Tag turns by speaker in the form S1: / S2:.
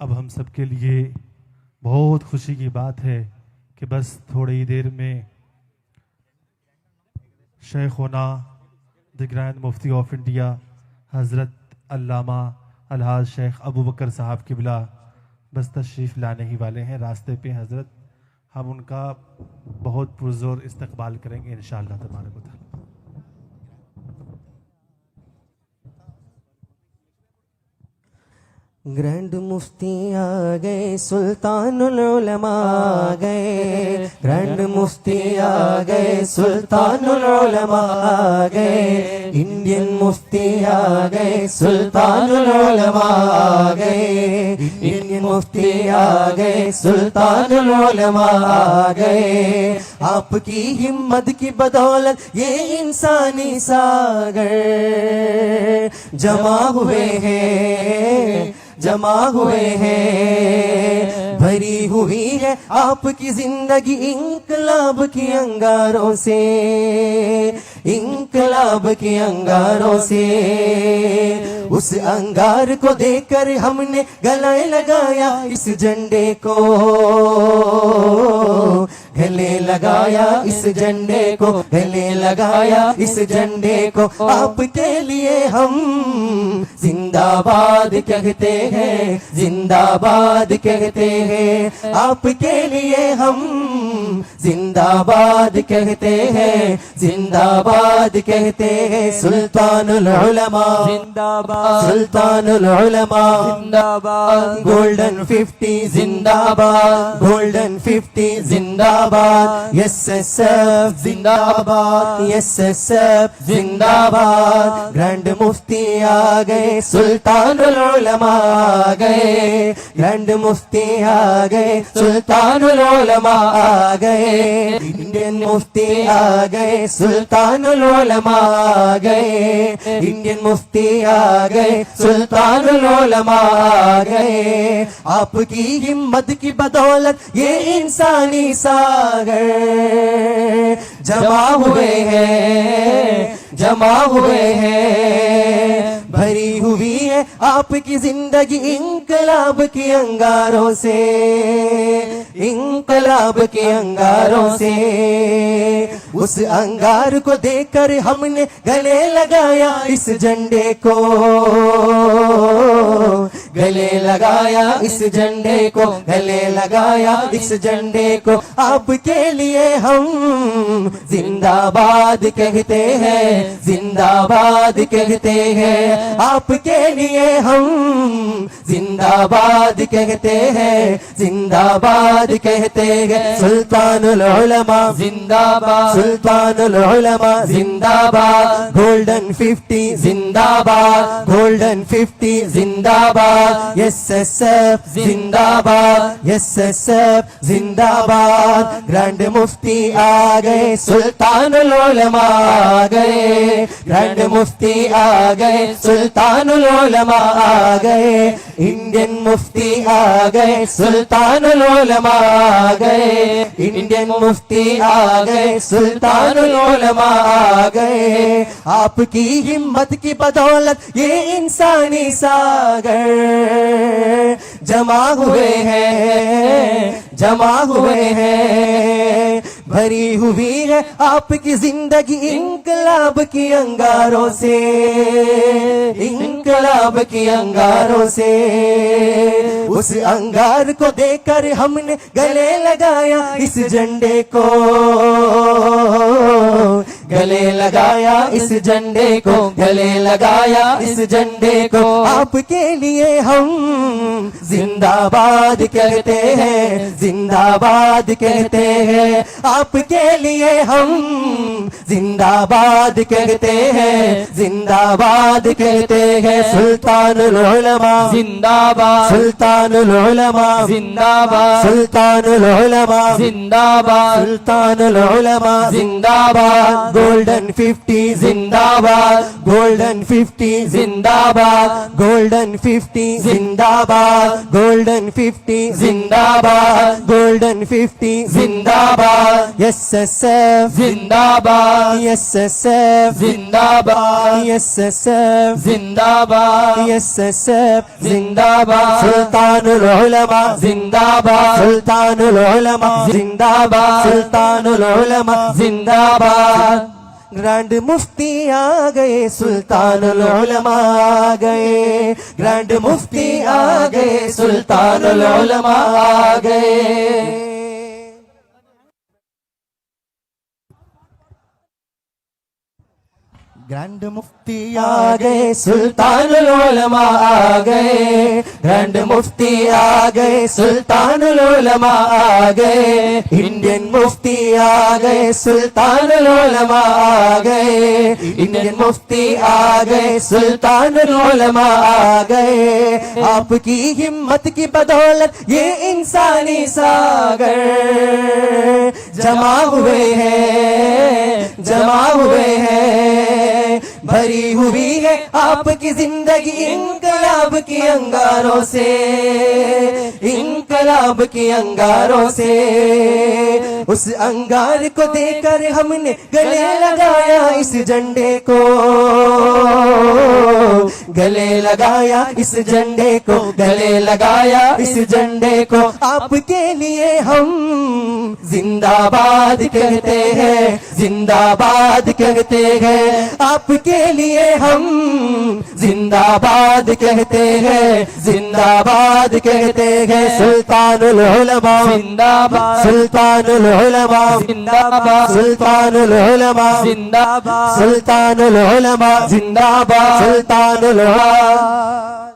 S1: अब हम सब के लिए बहुत खुशी की बात है कि बस थोड़ी ही देर में शेखुना the grand mufti of India हज़रत अल्लामा अलहाज शेख अबू बकर साहब किबला बस तशरीफ़ लाने ही वाले हैं। रास्ते पे हज़रत, हम उनका बहुत पुरज़ोर इस्तकबाल करेंगे इंशाअल्लाह तबारक व तआला।
S2: ग्रैंड मुफ्ती आ गए, सुल्तानुल उलमा आ गए, ग्रैंड मुफ्ती आ गए, सुल्तानुल उलमा आ गए, इंडियन मुफ्ती आ गए, सुल्तानुल उलमा आ गए, इंडियन मुफ्ती आ गए, सुल्तानुल उलमा आ गए। आपकी हिम्मत की बदौलत ये इंसानी सागर जमा हुए हैं, जमा हुए हैं। भरी हुई है आपकी जिंदगी इंकलाब की अंगारों से, इंकलाब के अंगारों से। उस अंगार को देखकर हमने गले लगाया इस झंडे को, गले लगाया इस झंडे को, गले लगाया इस झंडे को। आपके लिए हम जिंदाबाद कहते हैं, जिंदाबाद कहते हैं। आपके लिए हम जिंदाबाद कहते हैं, जिंदाबाद कहते हैं। सुल्तानुल उलमा जिंदाबाद, सुल्तानुल उलमा जिंदाबाद, गोल्डन 50 जिंदाबाद, गोल्डन 50 जिंदाबाद, एसएसएफ जिंदाबाद, एसएसएफ जिंदाबाद। ग्रैंड मुफ्ती आ गए, सुल्तानुल उलमा आ गए, ग्रैंड मुफ्ती आ गए, सुल्तानुल उलमा आ गए, इंडियन मुफ्ती आ गए, सुल्तानुल उलमा आ गए, इंडियन मुफ्ती आ गए, सुल्तानुल उलमा आ गए। आपकी हिम्मत की बदौलत ये इंसानी सागर जमा हुए हैं, जमा हुए हैं। भरी हुई है आपकी जिंदगी इंकलाब के अंगारों से, इंकलाब के अंगारों से। उस अंगार को देखकर हमने गले लगाया इस झंडे को, गले लगाया इस झंडे को, गले लगाया इस झंडे को। आपके लिए हम जिंदाबाद कहते हैं, जिंदाबाद कहते हैं। आपके लिए हम जिंदाबाद कहते हैं, जिंदाबाद कहते हैं। सुल्तानुल उलमा जिंदाबाद, सुल्तानुल उलमा जिंदाबाद, गोल्डन 50 जिंदाबाद, गोल्डन 50 जिंदाबाद, एसएसएफ जिंदाबाद, एसएसएफ जिंदाबाद। ग्रैंड मुफ्ती आ गए, सुल्तानुल उलमा आ गए, ग्रैंड मुफ्ती आ गए, सुल्तानुल उलमा आ गए, इंडियन मुफ्ती आ गए, सुल्तानुल उलमा आ गए, इंडियन मुफ्ती आ गए, सुल्तानुल उलमा आ गए। आपकी हिम्मत की बदौलत ये इंसानी सागर जमा हुए हैं, जमा हुए हैं। भरी हुई है आपकी जिंदगी इंकलाब की अंगारों से, इंकलाब की अंगारों से। उस अंगार को देखकर हमने गले लगाया इस झंडे को, गले लगाया इस झंडे को, गले लगाया इस झंडे को। आपके लिए हम जिंदाबाद कहते हैं, जिंदाबाद कहते हैं। आपके लिए हम जिंदाबाद कहते हैं, जिंदाबाद कहते हैं। सुल्तानुल उलमा जिंदाबाद, सुल्तानुल उलमा जिंदाबाद, सुल्तानुल उलमा जिंदाबाद, सुल्तानुल उलमा जिंदाबाद। golden 50 जिंदाबाद, golden 50 जिंदाबाद, golden 50 जिंदाबाद, golden 50 जिंदाबाद, golden 50 जिंदाबाद, SSF जिंदाबाद, SSF जिंदाबाद, SSF जिंदाबाद, SSF जिंदाबाद, सुल्तानुल उलमा जिंदाबाद, सुल्तानुल उलमा जिंदाबाद, सुल्तानुल उलमा जिंदाबाद। ग्रैंड मुफ्ती आ गए, सुल्तानुल उलमा आ गए, ग्रैंड मुफ्ती आ गए, सुल्तानुल उलमा आ गए। ग्रैंड मुफ्ती आ गए, सुल्तानुल उलमा आ गए, ग्रैंड मुफ्ती आ गए, सुल्तानुल उलमा आ गए, इंडियन मुफ्ती आ गए, सुल्तानुल उलमा आ गए, इंडियन मुफ्ती आ गए, सुल्तानुल उलमा आ गए। आपकी हिम्मत की बदौलत ये इंसानी सागर जमा हुए हैं, जमा हुए हैं, भरी हुई है आपकी जिंदगी इनकलाब की अंगारों से, इनकलाब की अंगारों से। उस अंगार को देकर हमने गले लगाया इस झंडे को, गले लगाया इस झंडे को, गले लगाया इस झंडे को। आपके लिए हम जिंदाबाद कहते हैं, जिंदाबाद कहते हैं, आपके लिए हम जिंदाबाद कहते हैं, जिंदाबाद कहते हैं। सुल्तानुल उलमा जिंदाबाद, सुल्तानुल उलमा जिंदाबाद, सुल्तानुल उलमा जिंदाबाद, सुल्तानुल उलमा जिंदाबाद, सुल्तानुल उलमा।